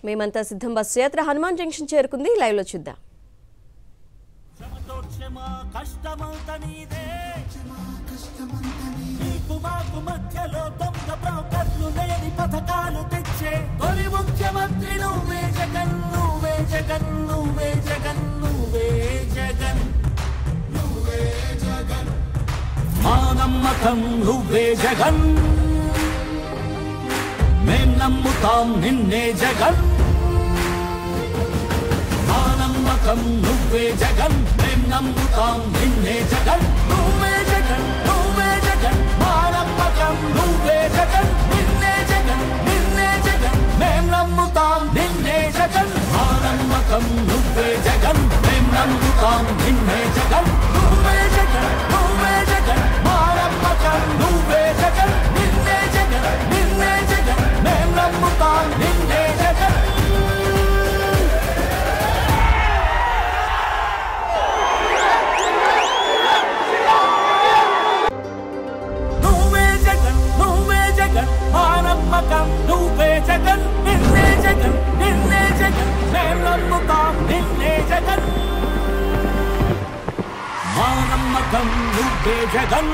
మేమంతా సిద్ధం బస్సు యాత్ర హనుమాన్ జంక్షన్ చేరుకుంది. లైవ్ లో చూద్దాం. నమ్మకం నువ్వే జగన్, మేం నమ్ముతాం నిన్నే జగన్. మా నమ్మకం నువ్వే జగన్, మేం నమ్ముతాం నిన్నే జగన్. నువ్వే జగన్, నువ్వే జగన్, మా నమ్మకం నువ్వే జగన్. నిన్నే జగన్, నిన్నే జగన్, మేం నమ్ముతాం నిన్నే జగన్. మా నమ్మకం నువ్వే జగన్, మేం నమ్ముతాం నిన్నే జగన్. నువ్వే జగన్, నువ్వే జగన్, మా నమ్మకం నువ్వే జగన్. నిన్నే జగన్, నిన్నే జగన్, మేం నమ్ముతాం నిన్నే జగన్. నువ్వే జగన్, నువ్వే జగన్, మా నమ్మకం నువ్వే జగన్. నిన్నే జగన్, నిన్నే జగన్, మేం నమ్ముతాం నిన్నే జగన్. మా నమ్మకం నువ్వే జగన్,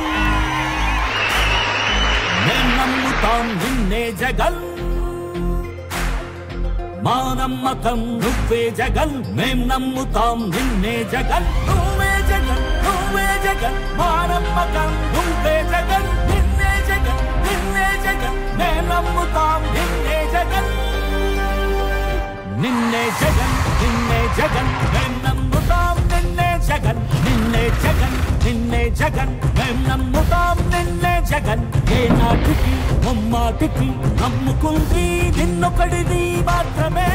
మేం నమ్ముతాం నిన్నే జగన్. మా నమ్మకం నువ్వే జగన్, మేం నమ్ముతాం నిన్నే జగన్. నువ్వే జగన్, నువ్వే జగన్, మా నమ్మకం నువ్వే జగన్. నిన్నే జగన్, నిన్నే జగన్, మేం నమ్ముతాం నిన్నే జగన్. నిన్నే జగన్, నిన్నే జగన్, మేం నమ్ముతాం నిన్నే జగన్. నిన్నే జగన్, నిన్నే జగన్, మేం నమ్ముతాం నిన్నే జగన్. ఏ నాటికి ముమ్మాటికి నమ్ముకుంది నిన్నొకడిది మాత్రమే.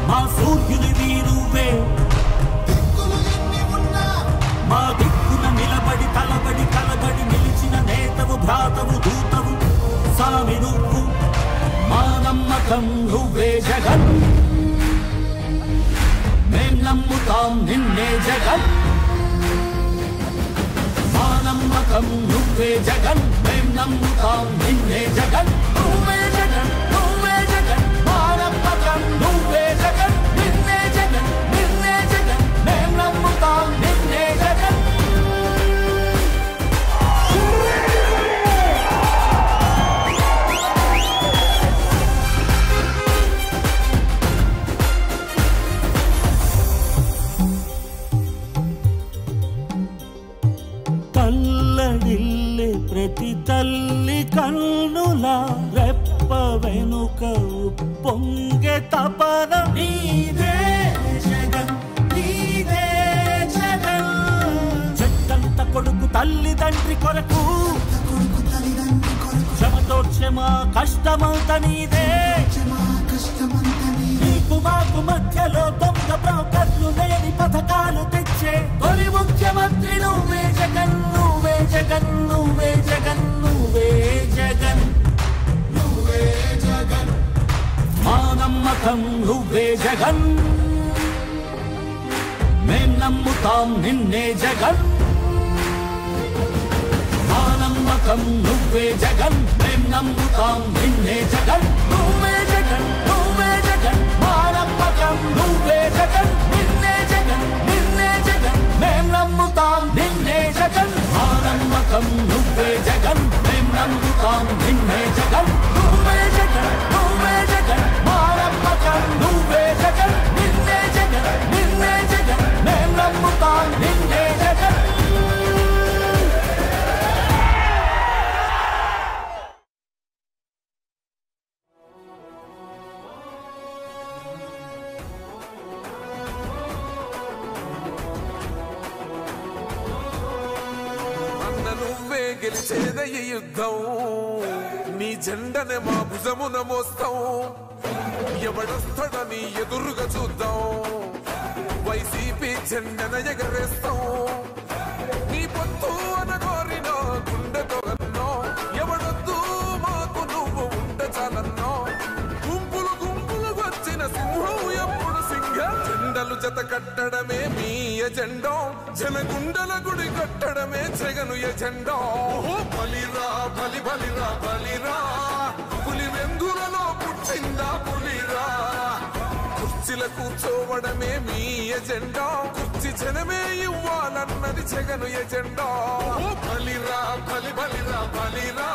మా సూర్యునివి నువ్వే, మా దిక్కున నిలబడి తలబడి కలబడి నిలిచిన నేతవు భ్రాతవు దూతవు సామి నువ్వు. మా నమ్మకం నువ్వే జగన్, మేం నమ్ముతాం నిన్నే జగన్. మా నమ్మకం నువ్వే జగన్, మేం నమ్ముతాం నిన్నే జగన్. నువ్వే జగన్, నువ్వే జగన్, మా నమ్మకం నువ్వే జగన్. నిన్నే జగన్, నిన్నే జగన్, మేం నమ్ముతాం నిన్నే జగన్. తల్లడిల్లే ప్రతి తల్లి కన్నుల రెప్ప వెనుక పొంగే తపన నీదే జగన్, నీదే జగన్. చెట్టంత కొడుకు తల్లిదండ్రి కొరకు శ్రమతోర్చే మా కష్టమంత నీదే. నీకు మాకు మధ్యలో దొంగ బ్రోకర్లు లేని పథకాలు తెచ్చే తొలి ముఖ్యమంత్రి నువ్వే జగన్. నువ్వే జగన్, నువ్వే జగన్, నువ్వే జగన్, నువ్వే జగన్. మా నమ్మకం నువ్వే జగన్, మేం నమ్ముతాం నిన్నే జగన్. మా నమ్మకం నువ్వే జగన్, మేం నమ్ముతాం నిన్నే జగన్. నువ్వే జగన్, నువ్వే జగన్, మా నమ్మకం నువ్వే జగన్. నిన్నే జగన్, నిన్నే జగన్, మేం నమ్ముతాం నిన్నే జగన్. మా నమ్మకం నువ్వే జగన్, మేం నమ్ముతాం నిన్నే జగన్. నువ్వే జగన్, నువ్వే జగన్, మా నమ్మకం నువ్వే జగన్. నిన్నే జగన్, నిన్నే జగన్, మేం నమ్ముతాం నిన్నే జగన్. గెలిచేదయ్య యుద్ధం, నీ జెండనే మా భుజమున మోస్తాం. ఎవడొస్తాడని ఎదురుగా చూద్దాం, వైసీపీ జెండన ఎగరేస్తాం. నీ పొత్తు అనగోరిన గుండెతో అన్నో, ఎవడొద్దు మాకు నువ్వు ఉండ చాలన్నో. గుంపులు గుంపులు వచ్చిన సింహం ఎప్పుడు సింహం. జెండలు జత కట్టడమే మీ ఎజెండా, జనగుండల గుడి కట్టడమే జగను ఎజెండా. బలిరా బలి బలిరా బలిరా పులి వెందులలో పుట్టిందా పులిరా కుర్చీల కూర్చోవడమే మీ ఎజెండా కుర్చీ జనమే ఇవ్వాలన్నది జగను ఎజెండా బలిరా బలి బలిరా బలిరా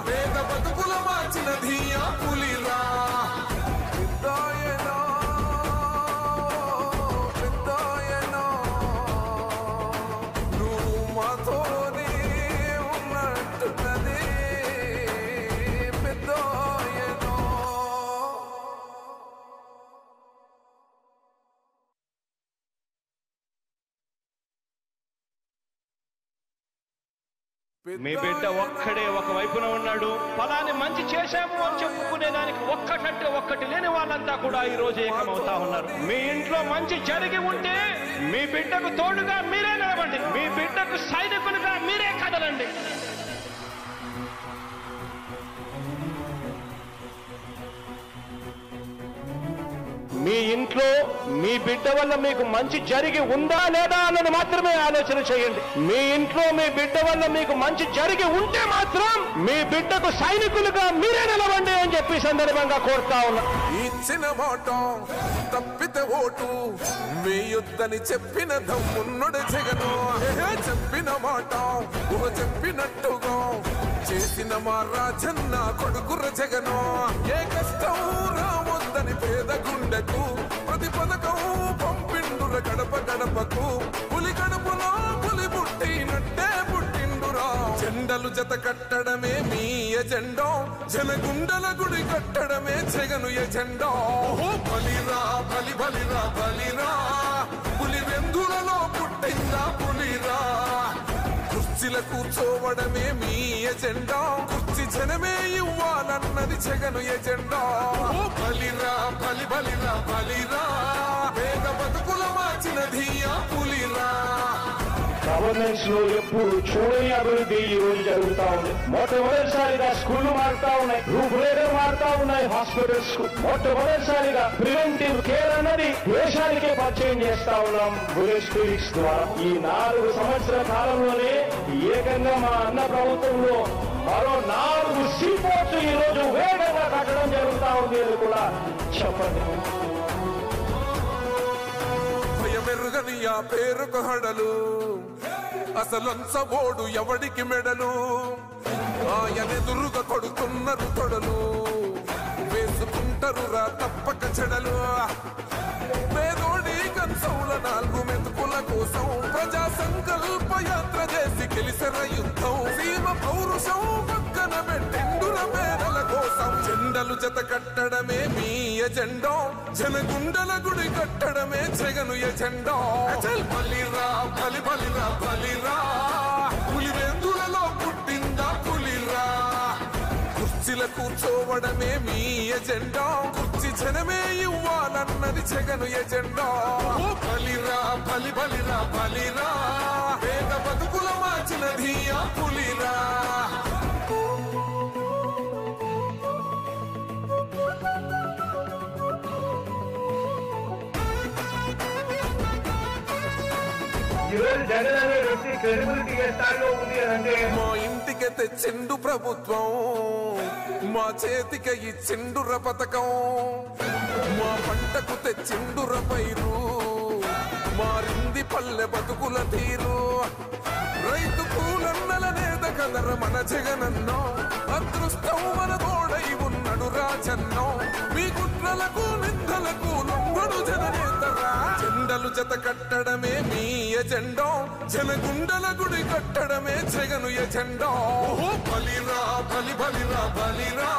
పేద బతుకుల మార్చినది ఆ పులిరా మీ బిడ్డ ఒక్కడే ఒక వైపున ఉన్నాడు. ఫలాన్ని మంచి చేశాము అని చెప్పుకునేదానికి ఒక్కటంటే ఒక్కటి లేని వాళ్ళంతా కూడా ఈ రోజు ఏకమవుతా ఉన్నారు. మీ ఇంట్లో మంచి జరిగి ఉంటే మీ బిడ్డకు తోడుగా మీరే నిలబండి, మీ బిడ్డకు సైనికులుగా మీరే కదలండి. మీ ఇంట్లో మీ బిడ్డ వల్ల మీకు మంచి జరిగి ఉందా లేదా అన్నది మాత్రమే ఆలోచన చేయండి. మీ ఇంట్లో మీ బిడ్డ వల్ల మీకు మంచి జరిగి ఉంటే మాత్రం మీ బిడ్డకు సైనికులుగా మీరే నిలవండి అని చెప్పి సందర్భంగా కోరుతా ఉన్నా. ఇచ్చిన మాట తప్పితే ఓటు వేయొద్దని చెప్పిన దమ్మున్నడు జగను చెప్పిన మాట చెప్పినట్టుగా చేసిన మా రాజన్న కొడుకుర జగను ఏ కష్టం రావద్దని పేద గుండెకు ప్రతి పథకం పంపిండుర గడప గడపకు పులి గడపలో పులి పుట్టినట్టే పుట్టిండురా జెండలు జత కట్టడమే మీ ఎజెండా జనగుండల గుడి కట్టడమే జగను ఎజెండా బలిరా బలి బలిరా బలిరా పులి వెందులలో పుట్టిందా పులిరా కుర్చీల కూర్చోవడమే మీ ఎజెండా కుర్చీ జనమే ఇవ్వాలన్నది జగను ఎజెండా బలిరా బలి బలిరా బలిరా పేద బతుకుల మార్చినది ఆ పులిరా. గవర్నెన్స్ లో ఎప్పుడు చూడని అభివృద్ధి ఈ రోజు జరుగుతా ఉంది. మొట్టమొదటిసారిగా స్కూళ్లు మారుతా ఉన్నాయి, రూపురేఖలు మారుతా ఉన్నాయి, హాస్పిటల్స్ కు మొట్టమొదటిసారిగా ప్రివెంటివ్ కేర్ అన్నది దేశానికే పరిచయం చేస్తా ఉన్నాం బుల్లెట్ క్లినిక్స్ ద్వారా. ఈ 4 సంవత్సరాల కాలంలోనే ఏకంగా మా అన్న ప్రభుత్వంలో మరో 4 సీపోర్ట్స్ ఈ రోజు వేగంగా కట్టడం జరుగుతా ఉంది అని కూడా చెప్పండి. భయమెరుగని ఆ పేరుకు హడలు అసలంచబోడు ఎవడికి మెడలు ఆయనెదురుగా కొడుతున్నారు తొడలు వేసుకుంటారు రా తప్పక చెడలు పేదోడి కంచౌల 4 మెతుకుల కోసం ప్రజా సంకల్ప యాత్ర చేసి గెలిసిన యుద్ధం సీమ పౌరుషం పక్కన పెట్టిండుల పేదల కోసం జెండలు జత కట్టడమే మీ ఎజెండా జనగుండల గుడి కట్టడమే జగను ఎజెండా బలిరా బలి బలిరా బలిరా పులి వెందులలో పుట్టిందా పులిరా కుర్చీల కూర్చోవడమే మీ ఎజెండా కుర్చీ జనమే ఇవ్వాలన్నది జగను ఎజెండా బలిరా బలి బలిరా బలిరా పేద బతుకుల మార్చినది ఆ పులిరా. మా ఇంటికి తెచ్చిండు ప్రభుత్వం మా చేతికి ఇచ్చిండుర పథకం మా పంటకు తెచ్చిండుర పైరు మారింది పల్లె బతుకుల తీరు రైతు కూలన్నల నేత కదర మన జగనన్నో అదృష్టం మన తోడై ఉన్నడు రాజన్నో మీ కుట్రలకు నిందలకు లొంగడు జననేతరా జెండలు జత కట్టడమే మీ ఎజెండా జనగుండల గుడి కట్టడమే జగను ఎజెండా బలిరా బలి బలిరా బలిరా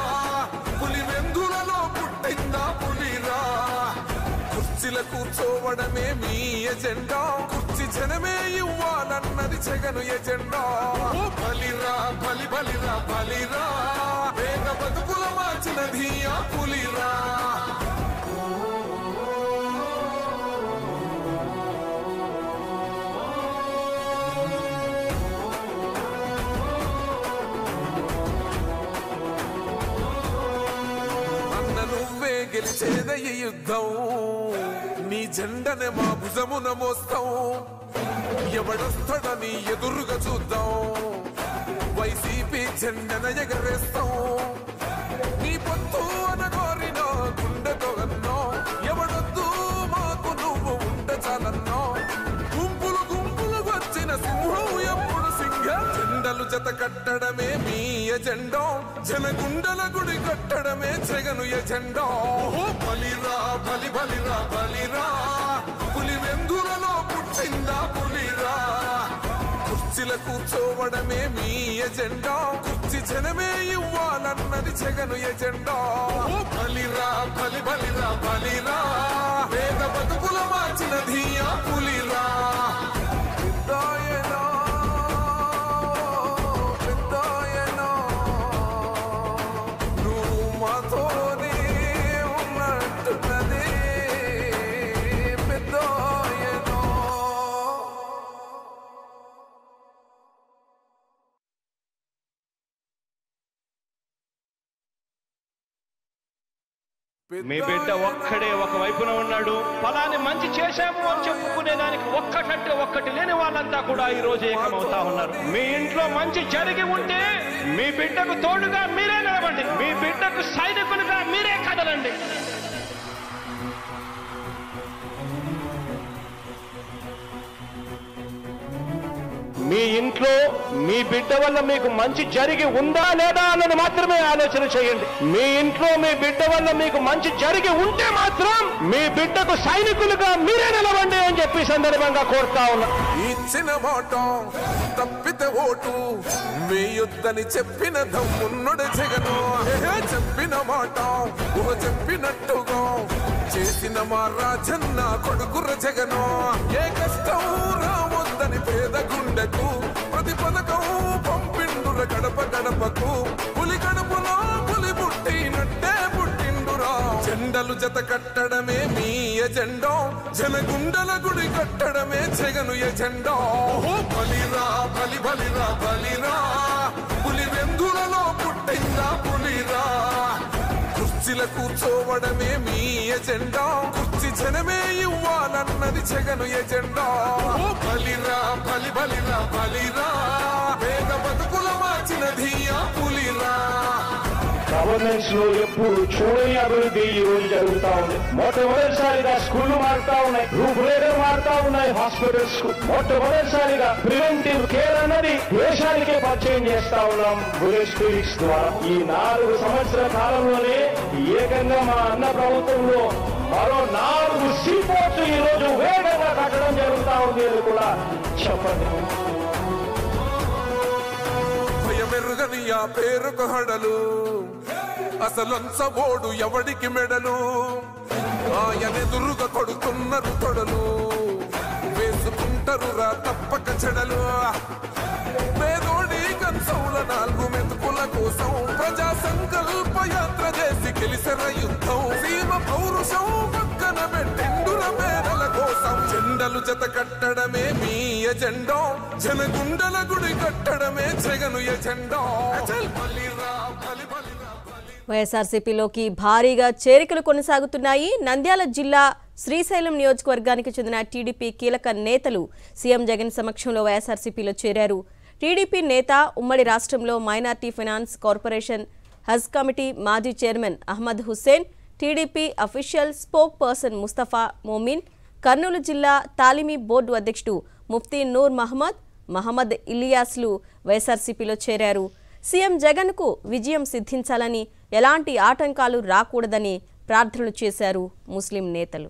పులి వెందులలో పుట్టిందా పులిరా కుర్చీల కూర్చోవడమే మీ ఎజెండా కుర్చీ జనమే ఇవ్వాలన్నది జగను ఎజెండా బలిరా బలి బలిరా బలిరా పేద బతుకుల మార్చినది ఆ పులిరా. గెలిచేద ఈ యుద్ధం నీ జెండనే మా భుజమున మోస్తాం ఎవడొస్తాడని ఎదురుగా చూద్దాం వైసీపీ జెండన ఎగరేస్తాం నీ పొత్తు అనగోరిన గుండెతో అన్నో ఎవడొద్దు మాకు నువ్వు ఉంటే చాలన్నో గుంపులు గుంపులు వచ్చిన సింహం ఎప్పుడు సింహ జెండలు జత కట్టడమే మీ ఎజెండా జనగుండల గుడి కట్టడమే జగను ఎజెండా బలిరా బలి బలిరా బలిరా పులి వెందులలో పుట్టిందా పులిరా కుర్చీల కూర్చోవడమే మీ ఎజెండా కుర్చీ జనమే ఇవ్వాలన్నది జగను ఎజెండా బలిరా బలి బలిరా బలిరా వేద బతుకుల మార్చినది ఆ పులిరా పెద్దాయనా పెద్దాయనా నువ్వు మాతోనే ఉన్నట్టున్నదే పెద్దాయనా మీ బిడ్డ ఒక్కడే ఒక వైపున ఉన్నాడు. ఫలాన్ని మంచి చేశాము అని చెప్పుకునే దానికి ఒక్కటంటే ఒక్కటి లేని వాళ్ళంతా కూడా ఈ రోజు ఏకమవుతా ఉన్నారు. మీ ఇంట్లో మంచి జరిగి ఉంటే మీ బిడ్డకు తోడుగా మీరే నిలబండి, మీ బిడ్డకు సైనికులుగా మీరే కదలండి. మీ ఇంట్లో మీ బిడ్డ వల్ల మీకు మంచి జరిగి ఉందా లేదా అన్నది మాత్రమే ఆలోచన చేయండి. మీ ఇంట్లో మీ బిడ్డ వల్ల మీకు మంచి జరిగి ఉంటే మాత్రం మీ బిడ్డకు సైనికులుగా మీరే నిలవండి అని చెప్పి సందర్భంగా కోరుతా ఉన్నా. ఇచ్చిన మాట తప్పితే ఓటు వేయొద్దని చెప్పిన దమ్మున్నడు జగను చెప్పిన మాట ఊహ చెప్పినట్టుగా చేసిన మా రాజన్న కొడుకుర జగను ఏ కష్టం రావద్దని పేద గుండెకు ప్రతి పథకం పంపిండుర గడప గడపకు పులి గడపలో పులి పుట్టినట్టే పుట్టిండురా జెండలు జత కట్టడమే మీ ఎజెండా జనగుండల గుడి కట్టడమే జగను ఎజెండా బలిరా బలి బలిరా బలిరా పులి వెందులలో పుట్టిందా పులిరా కుర్చీల కూర్చోవడమే మీ ఎజెండా కుర్చీ జనమే ఇవ్వాలన్నది జగను ఎజెండా బలిరా బలి బలిరా బలిరా వేద బతుకుల మార్చినది ఆ పులిరా గవర్నెన్స్ లో ఎప్పుడు చూడని అభివృద్ధి ఈ రోజు జరుగుతా ఉంది. మొట్టమొదటిసారిగా స్కూళ్లు మారుతా ఉన్నాయి, రూపురేఖలు మారుతా ఉన్నాయి, హాస్పిటల్స్ కు మొట్టమొదటిసారిగా ప్రివెంటివ్ కేర్ అన్నది దేశానికే పరిచయం చేస్తా ఉన్నాం బుల్లెట్ క్లినిక్స్ ద్వారా. ఈ 4 సంవత్సరాల కాలంలోనే ఏకంగా మా అన్న ప్రభుత్వంలో మరో 4 సీపోర్ట్స్ ఈ రోజు వేగంగా కట్టడం జరుగుతా ఉంది అని కూడా చెప్పండి. భయమెరుగని ఆ పేరుకు హడలు అసలంచబోడు ఎవడికి మెడలు ఆయనెదురుగా కొడుతున్నారు తొడలు వేసుకుంటారు రా తప్పక చెడలు పేదోడి కంచంల 4 మెతుకుల కోసం ప్రజా సంకల్ప యాత్ర చేసి గెలిసిన యుద్ధం సీమ పౌరుషం పక్కన పెట్టిండుర పేదల కోసం జెండలు జత కట్టడమే మీ ఎజెండా జనగుండల గుడి కట్టడమే జగను ఎజెండా వైఎస్ఆర్సీపీలోకి భారీగా చేరికలు కొనసాగుతున్నాయి. నంద్యాల జిల్లా శ్రీశైలం నియోజకవర్గానికి చెందిన టీడీపీ కీలక నేతలు సీఎం జగన్ సమక్షంలో వైఎస్ఆర్సీపీలో చేరారు. టీడీపీ నేత ఉమ్మడి రాష్ట్రంలో minority finance corporation Haj committee మాజీ chairman Ahmed Hussain, TDP official spokesperson Mustafa Momin, Kurnool జిల్లా తాలిమీ బోర్డు అధ్యక్షుడు ముఫ్తీ నూర్ మహమ్మద్ ఇలియాస్లు వైఎస్ఆర్సీపీలో చేరారు. సీఎం జగన్కు విజయం సిద్ధించాలని, ఎలాంటి ఆటంకాలు రాకూడదని ప్రార్థనలు చేశారు ముస్లిం నేతలు.